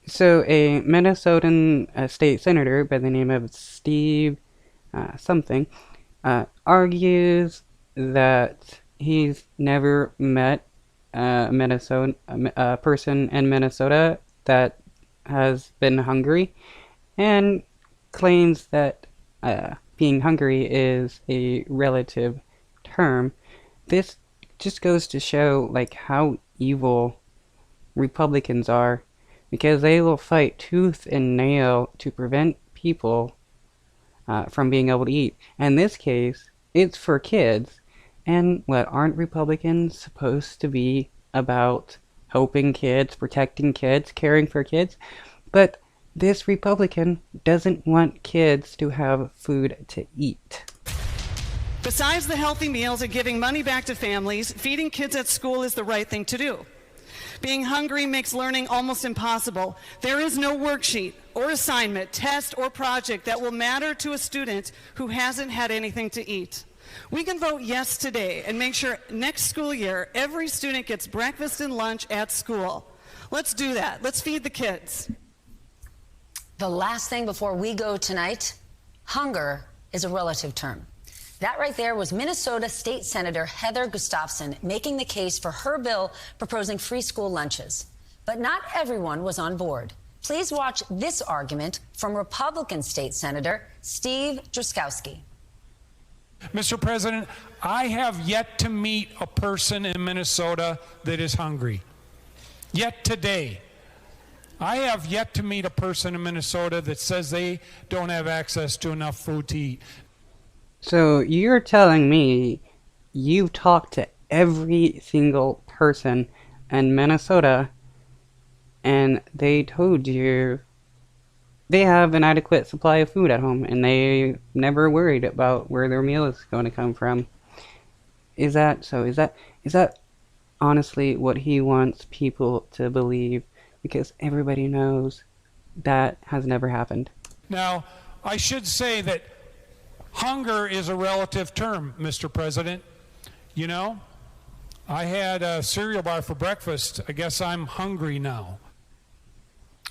So, a Minnesotan state senator by the name of Steve something argues that he's never met a person in Minnesota that has been hungry, and claims that being hungry is a relative term. This just goes to show like how evil Republicans are, because they will fight tooth and nail to prevent people from being able to eat. In this case, it's for kids. And what, aren't Republicans supposed to be about helping kids, protecting kids, caring for kids? But this Republican doesn't want kids to have food to eat. Besides the healthy meals and giving money back to families, feeding kids at school is the right thing to do. Being hungry makes learning almost impossible. There is no worksheet or assignment, test, or project that will matter to a student who hasn't had anything to eat. We can vote yes today and make sure next school year every student gets breakfast and lunch at school. Let's do that. Let's feed the kids. The last thing before we go tonight, hunger is a relative term. That right there was Minnesota State Senator Heather Gustafson making the case for her bill proposing free school lunches. But not everyone was on board. Please watch this argument from Republican State Senator Steve Drazkowski. Mr. President, I have yet to meet a person in Minnesota that is hungry. Yet today. I have yet to meet a person in Minnesota that says they don't have access to enough food to eat. So you're telling me you've talked to every single person in Minnesota and they told you they have an adequate supply of food at home and they never worried about where their meal is going to come from. Is that so? Is that honestly what he wants people to believe? Because everybody knows that has never happened. Now, I should say that hunger is a relative term, Mr. President. You know, I had a cereal bar for breakfast. I guess I'm hungry now.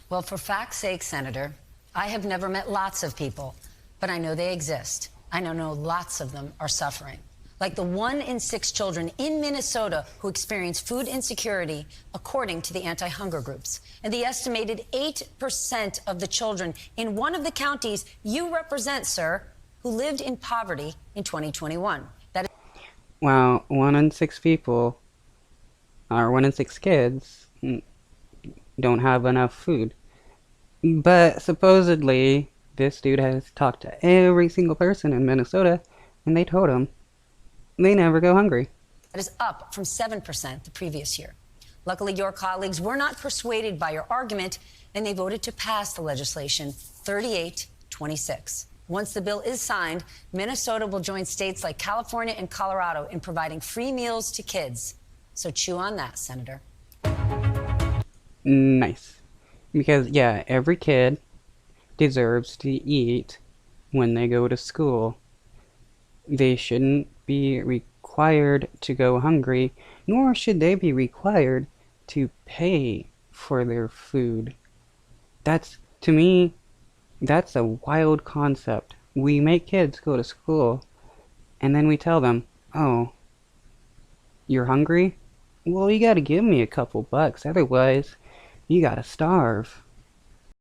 Well, for fact's sake, Senator, I have never met lots of people, but I know they exist. I know lots of them are suffering. Like the 1 in 6 children in Minnesota who experience food insecurity, according to the anti-hunger groups. And the estimated 8% of the children in one of the counties you represent, sir, who lived in poverty in 2021. That Well, 1 in 6 people, or 1 in 6 kids, don't have enough food. But supposedly, this dude has talked to every single person in Minnesota, and they told him they never go hungry. is up from 7% the previous year. Luckily, your colleagues were not persuaded by your argument, and they voted to pass the legislation 38-26. Once the bill is signed, Minnesota will join states like California and Colorado in providing free meals to kids. So chew on that, Senator. Nice. Because, yeah, every kid deserves to eat when they go to school. They shouldn't be required to go hungry, nor should they be required to pay for their food. That's, to me, that's a wild concept. We make kids go to school, and then we tell them, oh, you're hungry? Well, you gotta give me a couple bucks, otherwise you gotta starve.